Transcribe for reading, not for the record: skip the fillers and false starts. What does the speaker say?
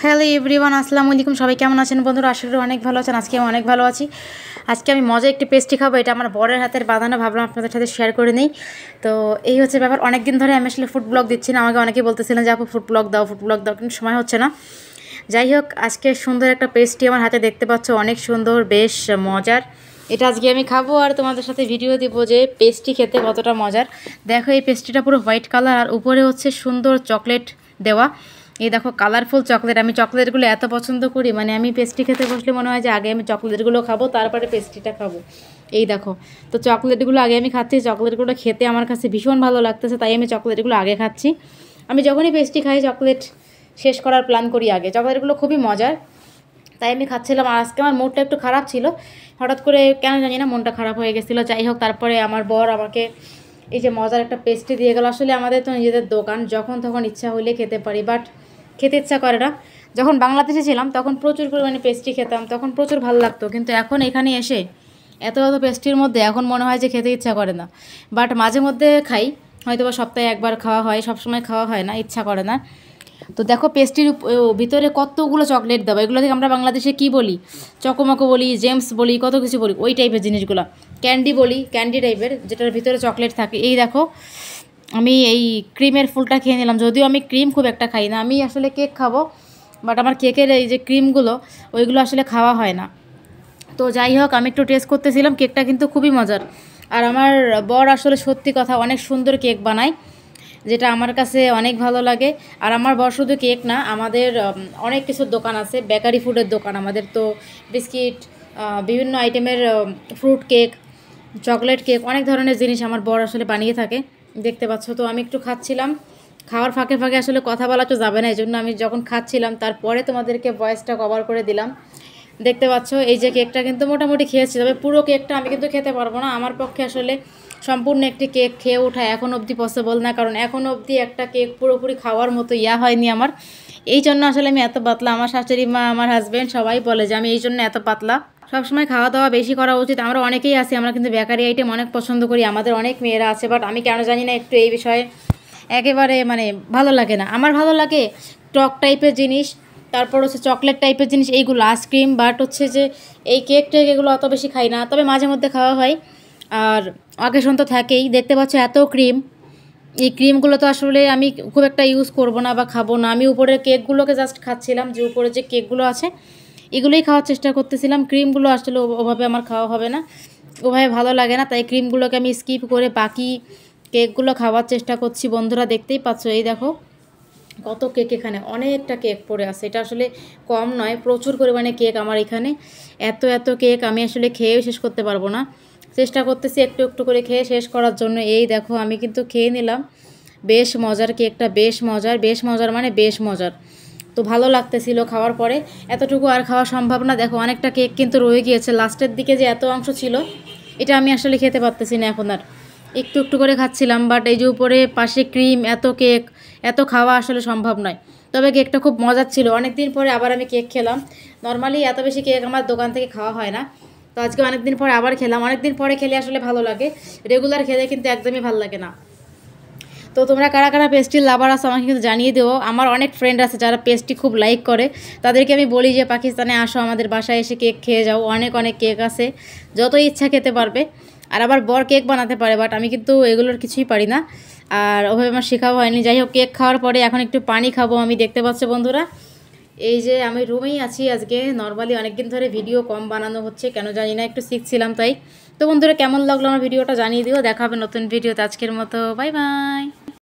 Hello everyone, আসসালামু আলাইকুম। সবাই কেমন আছেন বন্ধুরা? আশা করি অনেক ভালো আছেন। আজকে আমি অনেক ভালো আছি। আজকে আমি মজা একটি পেস্ট্রি খাবো। এটা আমার বরের হাতের বানানো, ভাবলাম আপনাদের সাথে শেয়ার করে নিই। তো এই হচ্ছে ব্যাপার। অনেক দিন ধরে আমি আসলে ফুড ব্লগ দিচ্ছি না। আমাকে অনেকেই বলতেছিলেন যে আপু ফুড ব্লগ দাও, কিন্তু সময় হচ্ছে না। যাই হোক, আজকে সুন্দর একটা পেস্ট্রি আমার হাতে দেখতে পাচ্ছ, অনেক সুন্দর, বেশ মজার। এটা আজকে আমি খাবো আর তোমাদের সাথে ভিডিও দিব যে পেস্ট্রি খেতে কতটা মজার। দেখো, এই পেস্ট্রিটা পুরো হোয়াইট কালার আর উপরে হচ্ছে সুন্দর চকলেট দেওয়া। এই দেখো, কালারফুল চকলেট। আমি চকলেটগুলো এত পছন্দ করি, মানে আমি পেস্ট্রি খেতে বসলে মনে হয় যে আগে আমি চকলেটগুলো খাবো, তারপরে পেস্ট্রিটা খাবো। এই দেখো, তো চকলেটগুলো আগে আমি খাচ্ছি। চকলেটগুলো খেতে আমার কাছে ভীষণ ভালো লাগতেছে, তাই আমি চকলেটগুলো আগে খাচ্ছি। আমি যখনই পেস্ট্রি খাই চকলেট শেষ করার প্ল্যান করি আগে। চকলেটগুলো খুবই মজার, তাই আমি খাচ্ছিলাম। আর আজকে আমার মুডটা একটু খারাপ ছিল, হঠাৎ করে কেন জানি না মনটা খারাপ হয়ে গেছিলো। যাই হোক, তারপরে আমার বর আমাকে এই যে মজার একটা পেস্ট্রি দিয়ে গেল। আসলে আমাদের তো নিজেদের দোকান, যখন তখন ইচ্ছা হলে খেতে পারি, বাট খেতে ইচ্ছা করে না। যখন বাংলাদেশে ছিলাম তখন প্রচুর পরিমাণে পেস্ট্রি খেতাম, তখন প্রচুর ভালো লাগতো। কিন্তু এখন এখানে এসে এত পেস্ট্রির মধ্যে এখন মনে হয় যে খেতে ইচ্ছা করে না। বাট মাঝে মধ্যে খাই, হয়তো বা সপ্তাহে একবার খাওয়া হয়, সবসময় খাওয়া হয় না, ইচ্ছা করে না। তো দেখো, পেস্ট্রির ভিতরে কতগুলো চকলেট দেবো। এগুলো থেকে আমরা বাংলাদেশে কি বলি? চকোমকো বলি, জেমস বলি, কত কিছু বলি, ওই টাইপের জিনিসগুলো। ক্যান্ডি বলি, ক্যান্ডি টাইপের, যেটার ভিতরে চকলেট থাকে। এই দেখো, আমি এই ক্রিমের ফুলটা খেয়ে নিলাম। যদিও আমি ক্রিম খুব একটা খাই না, আমি আসলে কেক খাবো, বাট আমার কেকের এই যে ক্রিমগুলো, ওইগুলো আসলে খাওয়া হয় না। তো যাই হোক, আমি একটু টেস্ট করতেছিলাম। কেকটা কিন্তু খুবই মজার। আর আমার বর আসলে সত্যি কথা অনেক সুন্দর কেক বানায়, যেটা আমার কাছে অনেক ভালো লাগে। আর আমার বর শুধু কেক না, আমাদের অনেক কিছুর দোকান আছে, বেকারি ফুডের দোকান আমাদের। তো বিস্কিট, বিভিন্ন আইটেমের ফ্রুট কেক, চকলেট কেক, অনেক ধরনের জিনিস আমার বর আসলে বানিয়ে থাকে, দেখতে পাচ্ছ। তো আমি একটু খাচ্ছিলাম, খাওয়ার ফাঁকে ফাঁকে আসলে কথা বলা তো যাবে না, এই জন্য আমি যখন খাচ্ছিলাম তারপরে তোমাদেরকে ভয়েসটা কভার করে দিলাম। দেখতে পাচ্ছ এই যে কেকটা কিন্তু মোটামুটি খেয়েছি, তবে পুরো কেকটা আমি কিন্তু খেতে পারবো না। আমার পক্ষে আসলে সম্পূর্ণ একটি কেক খেয়ে ওঠা এখন অবধি পসিবল না, কারণ এখন অবধি একটা কেক পুরোপুরি খাওয়ার মতো হয়নি আমার। এই জন্য আসলে আমি এত পাতলা। আমার শাশুড়ি মা, আমার হাজব্যান্ড সবাই বলে যে আমি এই জন্য এত পাতলা। সবসময় খাওয়া দাওয়া বেশি করা উচিত। আমরা অনেকেই আছি, আমরা কিন্তু বেকারি আইটেম অনেক পছন্দ করি, আমাদের অনেক মেয়েরা আছে, বাট আমি কেন জানি না একটু এই বিষয়ে একেবারে মানে ভালো লাগে না। আমার ভালো লাগে টক টাইপের জিনিস, তারপর হচ্ছে চকলেট টাইপের জিনিস, এইগুলো আইসক্রিম। বাট হচ্ছে যে এই কেক টেক এগুলো অত বেশি খাই না, তবে মাঝে মধ্যে খাওয়া হয়। আর অকেশন তো থাকেই। দেখতে পাচ্ছ এত ক্রিম, এই ক্রিমগুলো তো আসলে আমি খুব একটা ইউজ করব না বা খাবো না। আমি উপরের কেকগুলোকে জাস্ট খাচ্ছিলাম, যে উপরে যে কেকগুলো আছে এগুলোই খাওয়ার চেষ্টা করতেছিলাম। ক্রিমগুলো আসলে ওভাবে আমার খাওয়া হবে না, ওভাবে ভালো লাগে না, তাই ক্রিমগুলোকে আমি স্কিপ করে বাকি কেকগুলো খাওয়ার চেষ্টা করছি। বন্ধুরা দেখতেই পাচ্ছ, এই দেখো কত কেক, এখানে অনেকটা কেক পড়ে আছে। এটা আসলে কম নয়, প্রচুর পরিমাণে কেক আমার এখানে। এত কেক আমি আসলে খেয়েও শেষ করতে পারবো না। চেষ্টা করতেছি একটু একটু করে খেয়ে শেষ করার জন্য। এই দেখো, আমি কিন্তু খেয়ে নিলাম। বেশ মজার কেকটা, বেশ মজার মানে বেশ মজার। তো ভালো লাগতেছিল খাওয়ার পরে। এতটুকু আর খাওয়া সম্ভব না। দেখো, অনেকটা কেক কিন্তু রয়ে গিয়েছে, লাস্টের দিকে যে এত অংশ ছিল এটা আমি আসলে খেতে পারতেছি না এখন আর। একটু একটু করে খাচ্ছিলাম, বাট এই যে উপরে পাশে ক্রিম, এত কেক, এত খাওয়া আসলে সম্ভব নয়। তবে কেকটা খুব মজার ছিল। অনেক দিন পরে আবার আমি কেক খেলাম। নর্মালি এত বেশি কেক আমার দোকান থেকে খাওয়া হয় না, তো আজকে অনেক দিন পরে আবার খেলাম। অনেক দিন পরে খেলে আসলে ভালো লাগে, রেগুলার খেলে কিন্তু একদমই ভালো লাগে না। তো তোমরা কারা কারা পেস্ট্রি লাভার আছো আমাকে কিন্তু জানিয়ে দেবো। আমার অনেক ফ্রেন্ড আছে যারা পেস্ট্রি খুব লাইক করে, তাদেরকে আমি বলি যে পাকিস্তানে আসো, আমাদের বাসায় এসে কেক খেয়ে যাও। অনেক কেক আছে, যত ইচ্ছা খেতে পারবে। আর আবার বর কেক বানাতে পারে, বাট আমি কিন্তু এগুলোর কিছুই পারি না, আর ওভাবে আমার শেখাও হয়নি। যাই হোক, কেক খাওয়ার পরে এখন একটু পানি খাবো আমি। দেখতে পাচ্ছ বন্ধুরা, এই যে আমি রুমেই আছি আজকে। নর্মালি অনেকদিন ধরে ভিডিও কম বানানো হচ্ছে, কেন জানি না, একটু শিখছিলাম তাই। তো বন্ধুরা, কেমন লাগলো আমার ভিডিওটা জানিয়ে দিও। দেখা হবে নতুন ভিডিওতে। আজকের মতো বাই বাই।